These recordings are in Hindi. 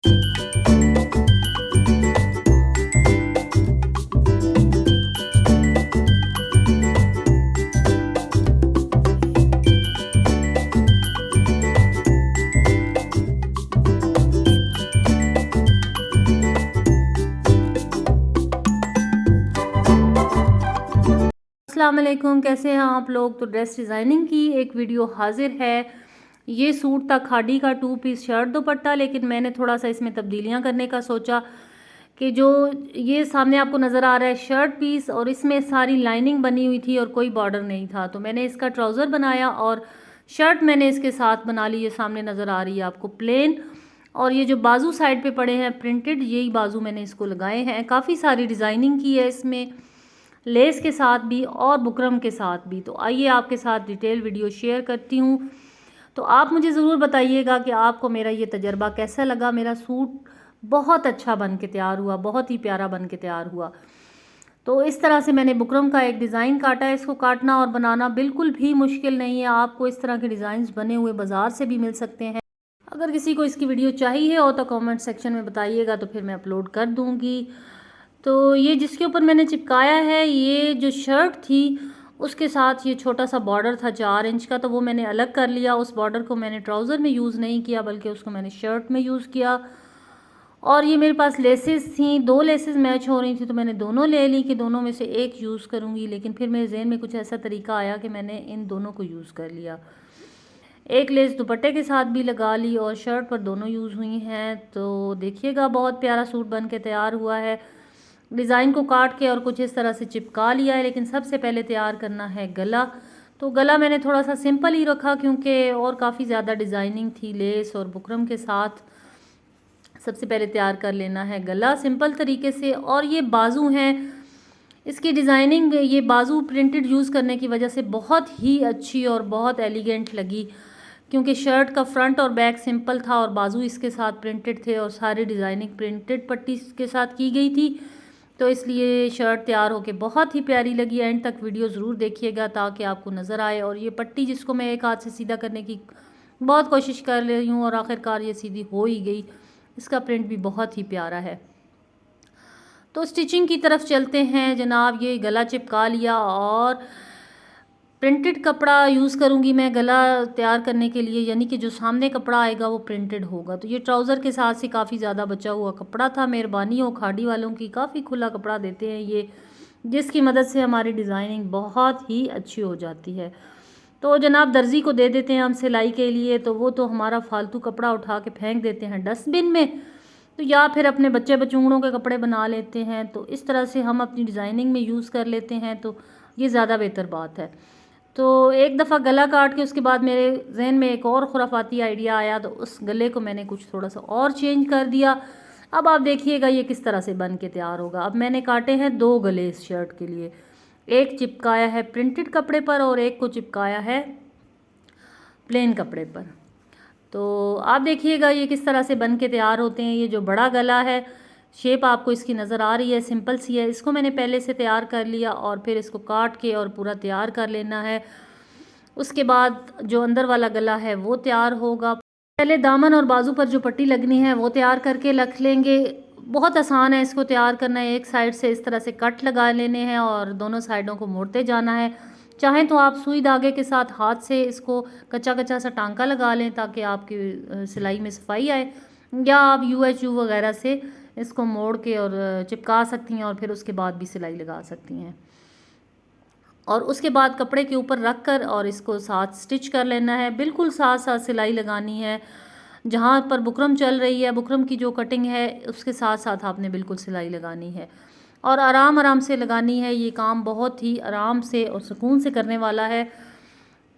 अस्सलाम वालेकुम, कैसे हैं आप लोग। तो ड्रेस डिज़ाइनिंग की एक वीडियो हाजिर है। ये सूट था खादी का 2 पीस शर्ट दुपट्टा, लेकिन मैंने थोड़ा सा इसमें तब्दीलियां करने का सोचा कि जो ये सामने आपको नज़र आ रहा है शर्ट पीस, और इसमें सारी लाइनिंग बनी हुई थी और कोई बॉर्डर नहीं था, तो मैंने इसका ट्राउज़र बनाया और शर्ट मैंने इसके साथ बना ली। ये सामने नज़र आ रही है आपको प्लेन, और ये जो बाजू साइड पे पड़े हैं प्रिंटेड, यही बाजू मैंने इसको लगाए हैं। काफ़ी सारी डिज़ाइनिंग की है इसमें, लेस के साथ भी और बुकरम के साथ भी। तो आइए आपके साथ डिटेल वीडियो शेयर करती हूँ। तो आप मुझे ज़रूर बताइएगा कि आपको मेरा ये तजर्बा कैसा लगा। मेरा सूट बहुत अच्छा बन के तैयार हुआ, बहुत ही प्यारा बन के तैयार हुआ। तो इस तरह से मैंने बुकरम का एक डिज़ाइन काटा है। इसको काटना और बनाना बिल्कुल भी मुश्किल नहीं है। आपको इस तरह के डिज़ाइंस बने हुए बाज़ार से भी मिल सकते हैं। अगर किसी को इसकी वीडियो चाहिए हो तो कमेंट सेक्शन में बताइएगा, तो फिर मैं अपलोड कर दूँगी। तो ये जिसके ऊपर मैंने चिपकाया है, ये जो शर्ट थी उसके साथ ये छोटा सा बॉर्डर था 4 इंच का, तो वो मैंने अलग कर लिया। उस बॉर्डर को मैंने ट्राउज़र में यूज़ नहीं किया, बल्कि उसको मैंने शर्ट में यूज़ किया। और ये मेरे पास लेसेस थी, 2 लेसेस मैच हो रही थी, तो मैंने दोनों ले ली कि दोनों में से एक यूज़ करूँगी। लेकिन फिर मेरे जहन में कुछ ऐसा तरीका आया कि मैंने इन दोनों को यूज़ कर लिया। एक लेस दुपट्टे के साथ भी लगा ली और शर्ट पर दोनों यूज़ हुई हैं। तो देखिएगा बहुत प्यारा सूट बन के तैयार हुआ है। डिज़ाइन को काट के और कुछ इस तरह से चिपका लिया है। लेकिन सबसे पहले तैयार करना है गला। तो गला मैंने थोड़ा सा सिंपल ही रखा, क्योंकि और काफ़ी ज़्यादा डिज़ाइनिंग थी लेस और बुकरम के साथ। सबसे पहले तैयार कर लेना है गला सिंपल तरीके से। और ये बाजू हैं, इसकी डिज़ाइनिंग ये बाजू प्रिंटेड यूज़ करने की वजह से बहुत ही अच्छी और बहुत एलिगेंट लगी, क्योंकि शर्ट का फ्रंट और बैक सिंपल था और बाजू इसके साथ प्रिंटेड थे और सारी डिज़ाइनिंग प्रिंटेड पट्टी के साथ की गई थी। तो इसलिए शर्ट तैयार होके बहुत ही प्यारी लगी। एंड तक वीडियो ज़रूर देखिएगा ताकि आपको नज़र आए। और ये पट्टी जिसको मैं एक हाथ से सीधा करने की बहुत कोशिश कर रही हूँ और आखिरकार ये सीधी हो ही गई। इसका प्रिंट भी बहुत ही प्यारा है। तो स्टिचिंग की तरफ चलते हैं जनाब। ये गला चिपका लिया और प्रिंटेड कपड़ा यूज़ करूँगी मैं गला तैयार करने के लिए, यानी कि जो सामने कपड़ा आएगा वो प्रिंटेड होगा। तो ये ट्राउज़र के साथ से काफ़ी ज़्यादा बचा हुआ कपड़ा था। मेहरबानी हो खाड़ी वालों की, काफ़ी खुला कपड़ा देते हैं ये, जिसकी मदद से हमारी डिज़ाइनिंग बहुत ही अच्छी हो जाती है। तो जनाब दर्जी को दे देते हैं हम सिलाई के लिए, तो वो तो हमारा फालतू कपड़ा उठा के फेंक देते हैं डस्टबिन में, तो या फिर अपने बच्चे बचूंगड़ों के कपड़े बना लेते हैं। तो इस तरह से हम अपनी डिज़ाइनिंग में यूज़ कर लेते हैं, तो ये ज़्यादा बेहतर बात है। तो एक दफ़ा गला काट के उसके बाद मेरे जहन में एक और खुराफाती आइडिया आया, तो उस गले को मैंने कुछ थोड़ा सा और चेंज कर दिया। अब आप देखिएगा ये किस तरह से बन के तैयार होगा। अब मैंने काटे हैं 2 गले इस शर्ट के लिए, एक चिपकाया है प्रिंटेड कपड़े पर और एक को चिपकाया है प्लेन कपड़े पर। तो आप देखिएगा ये किस तरह से बन के तैयार होते हैं। ये जो बड़ा गला है, शेप आपको इसकी नज़र आ रही है, सिंपल सी है। इसको मैंने पहले से तैयार कर लिया और फिर इसको काट के और पूरा तैयार कर लेना है। उसके बाद जो अंदर वाला गला है वो तैयार होगा। पहले दामन और बाजू पर जो पट्टी लगनी है वो तैयार करके रख लेंगे। बहुत आसान है इसको तैयार करना है। एक साइड से इस तरह से कट लगा लेने हैं और दोनों साइडों को मोड़ते जाना है। चाहें तो आप सुई धागे के साथ हाथ से इसको कच्चा कच्चा सा टांका लगा लें ताकि आपकी सिलाई में सफाई आए, या आप UHU वगैरह से इसको मोड़ के और चिपका सकती हैं और फिर उसके बाद भी सिलाई लगा सकती हैं। और उसके बाद कपड़े के ऊपर रख कर और इसको साथ स्टिच कर लेना है। बिल्कुल साथ साथ सिलाई लगानी है। जहाँ पर बुकरम चल रही है, बुकरम की जो कटिंग है उसके साथ साथ आपने बिल्कुल सिलाई लगानी है और आराम आराम से लगानी है। ये काम बहुत ही आराम से और सुकून से करने वाला है,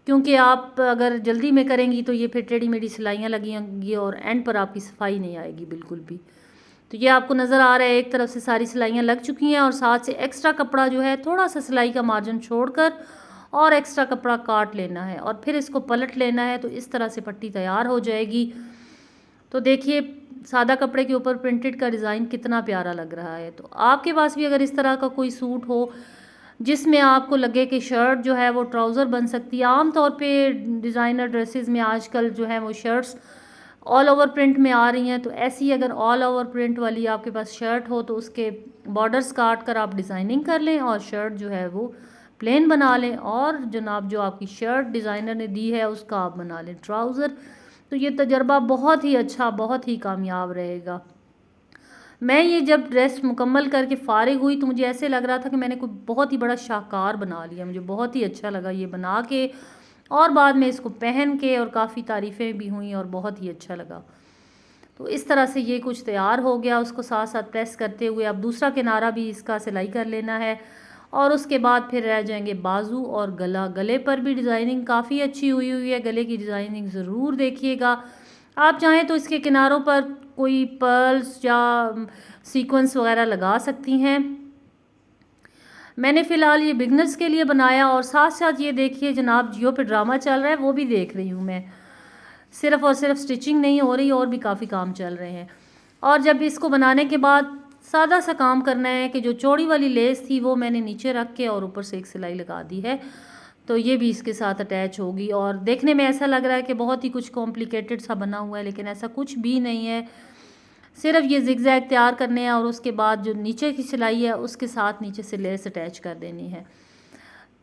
क्योंकि आप अगर जल्दी में करेंगी तो ये फिर टेढ़ी मेढ़ी सिलाइयाँ लगी होंगी और एंड पर आपकी सफाई नहीं आएगी बिल्कुल भी। तो ये आपको नज़र आ रहा है एक तरफ से सारी सिलाइयाँ लग चुकी हैं और साथ से एक्स्ट्रा कपड़ा जो है थोड़ा सा सिलाई का मार्जिन छोड़कर और एक्स्ट्रा कपड़ा काट लेना है और फिर इसको पलट लेना है। तो इस तरह से पट्टी तैयार हो जाएगी। तो देखिए सादा कपड़े के ऊपर प्रिंटेड का डिज़ाइन कितना प्यारा लग रहा है। तो आपके पास भी अगर इस तरह का कोई सूट हो जिसमें आपको लगे कि शर्ट जो है वो ट्राउज़र बन सकती है। आम तौर पे डिज़ाइनर ड्रेसेस में आजकल जो है वो शर्ट्स ऑल ओवर प्रिंट में आ रही हैं। तो ऐसी अगर ऑल ओवर प्रिंट वाली आपके पास शर्ट हो तो उसके बॉर्डर्स काट कर आप डिज़ाइनिंग कर लें और शर्ट जो है वो प्लेन बना लें, और जनाब जो आपकी शर्ट डिज़ाइनर ने दी है उसका आप बना लें ट्राउज़र। तो ये तजर्बा बहुत ही अच्छा, बहुत ही कामयाब रहेगा। मैं ये जब ड्रेस मुकम्मल करके फ़ारिग हुई तो मुझे ऐसे लग रहा था कि मैंने कोई बहुत ही बड़ा शाहकार बना लिया। मुझे बहुत ही अच्छा लगा ये बना के, और बाद में इसको पहन के और काफ़ी तारीफ़ें भी हुई और बहुत ही अच्छा लगा। तो इस तरह से ये कुछ तैयार हो गया। उसको साथ साथ प्रेस करते हुए अब दूसरा किनारा भी इसका सिलाई कर लेना है, और उसके बाद फिर रह जाएंगे बाजू और गला। गले पर भी डिज़ाइनिंग काफ़ी अच्छी हुई है, गले की डिज़ाइनिंग ज़रूर देखिएगा। आप चाहें तो इसके किनारों पर कोई पर्ल्स या सीक्वेंस वगैरह लगा सकती हैं। मैंने फ़िलहाल ये बिगनर्स के लिए बनाया, और साथ साथ ये देखिए जनाब जियो पे ड्रामा चल रहा है, वो भी देख रही हूँ मैं। सिर्फ़ और सिर्फ स्टिचिंग नहीं हो रही, और भी काफ़ी काम चल रहे हैं। और जब इसको बनाने के बाद सादा सा काम करना है कि जो चौड़ी वाली लेस थी वो मैंने नीचे रख के और ऊपर से एक सिलाई लगा दी है, तो ये भी इसके साथ अटैच होगी। और देखने में ऐसा लग रहा है कि बहुत ही कुछ कॉम्प्लिकेटेड सा बना हुआ है, लेकिन ऐसा कुछ भी नहीं है। सिर्फ ये ज़िगज़ैग तैयार करने हैं, और उसके बाद जो नीचे की सिलाई है उसके साथ नीचे से लेस अटैच कर देनी है।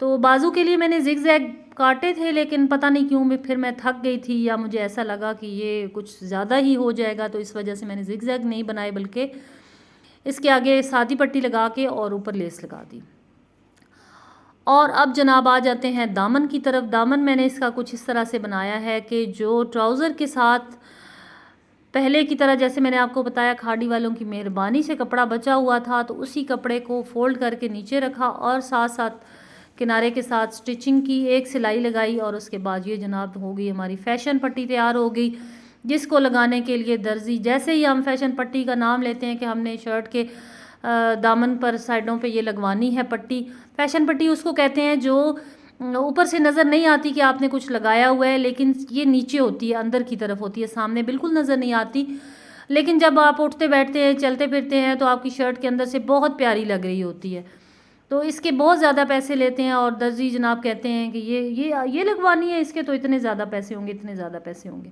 तो बाजू के लिए मैंने ज़िगज़ैग काटे थे, लेकिन पता नहीं क्यों फिर मैं थक गई थी, या मुझे ऐसा लगा कि ये कुछ ज़्यादा ही हो जाएगा, तो इस वजह से मैंने ज़िगज़ैग नहीं बनाए, बल्कि इसके आगे सादी पट्टी लगा के और ऊपर लेस लगा दी। और अब जनाब आ जाते हैं दामन की तरफ। दामन मैंने इसका कुछ इस तरह से बनाया है कि जो ट्राउज़र के साथ पहले की तरह, जैसे मैंने आपको बताया खाड़ी वालों की मेहरबानी से कपड़ा बचा हुआ था, तो उसी कपड़े को फ़ोल्ड करके नीचे रखा और साथ साथ किनारे के साथ स्टिचिंग की, एक सिलाई लगाई, और उसके बाद ये जनाब हो गई हमारी फ़ैशन पट्टी तैयार हो गई, जिसको लगाने के लिए दर्जी, जैसे ही हम फ़ैशन पट्टी का नाम लेते हैं कि हमने शर्ट के दामन पर साइडों पे ये लगवानी है पट्टी, फ़ैशन पट्टी उसको कहते हैं जो ऊपर से नज़र नहीं आती कि आपने कुछ लगाया हुआ है, लेकिन ये नीचे होती है, अंदर की तरफ होती है, सामने बिल्कुल नज़र नहीं आती। लेकिन जब आप उठते बैठते हैं, चलते फिरते हैं, तो आपकी शर्ट के अंदर से बहुत प्यारी लग रही होती है। तो इसके बहुत ज़्यादा पैसे लेते हैं, और दर्जी जनाब कहते हैं कि ये लगवानी है, इसके तो इतने ज़्यादा पैसे होंगे, इतने ज़्यादा पैसे होंगे।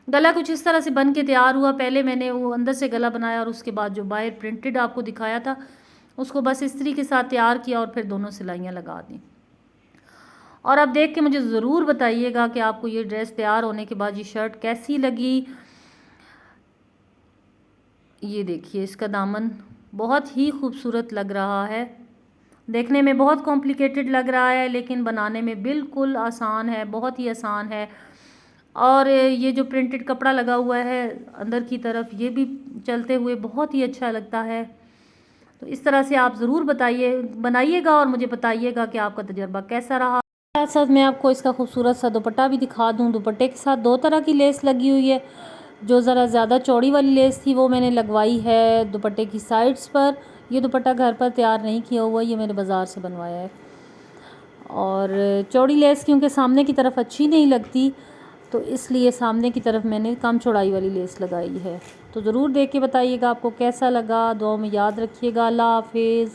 गला कुछ इस तरह से बन के तैयार हुआ। पहले मैंने वो अंदर से गला बनाया, और उसके बाद जो बाहर प्रिंटेड आपको दिखाया था उसको बस इस्त्री के साथ तैयार किया, और फिर दोनों सिलाइयाँ लगा दी। और अब देख के मुझे ज़रूर बताइएगा कि आपको ये ड्रेस तैयार होने के बाद ये शर्ट कैसी लगी। ये देखिए इसका दामन बहुत ही खूबसूरत लग रहा है, देखने में बहुत कॉम्प्लिकेटेड लग रहा है, लेकिन बनाने में बिल्कुल आसान है, बहुत ही आसान है। और ये जो प्रिंटेड कपड़ा लगा हुआ है अंदर की तरफ, ये भी चलते हुए बहुत ही अच्छा लगता है। तो इस तरह से आप ज़रूर बनाइएगा और मुझे बताइएगा कि आपका तजर्बा कैसा रहा। साथ साथ मैं आपको इसका खूबसूरत सा दुपट्टा भी दिखा दूँ। दुपट्टे के साथ दो तरह की लेस लगी हुई है। जो ज़रा ज़्यादा चौड़ी वाली लेस थी वो मैंने लगवाई है दुपट्टे की साइड्स पर। ये दुपट्टा घर पर तैयार नहीं किया हुआ, ये मैंने बाज़ार से बनवाया है। और चौड़ी लेस क्योंकि सामने की तरफ अच्छी नहीं लगती, तो इसलिए सामने की तरफ मैंने कम चौड़ाई वाली लेस लगाई है। तो ज़रूर देख के बताइएगा आपको कैसा लगा। दुआ में याद रखिएगा। अल्लाह हाफिज़।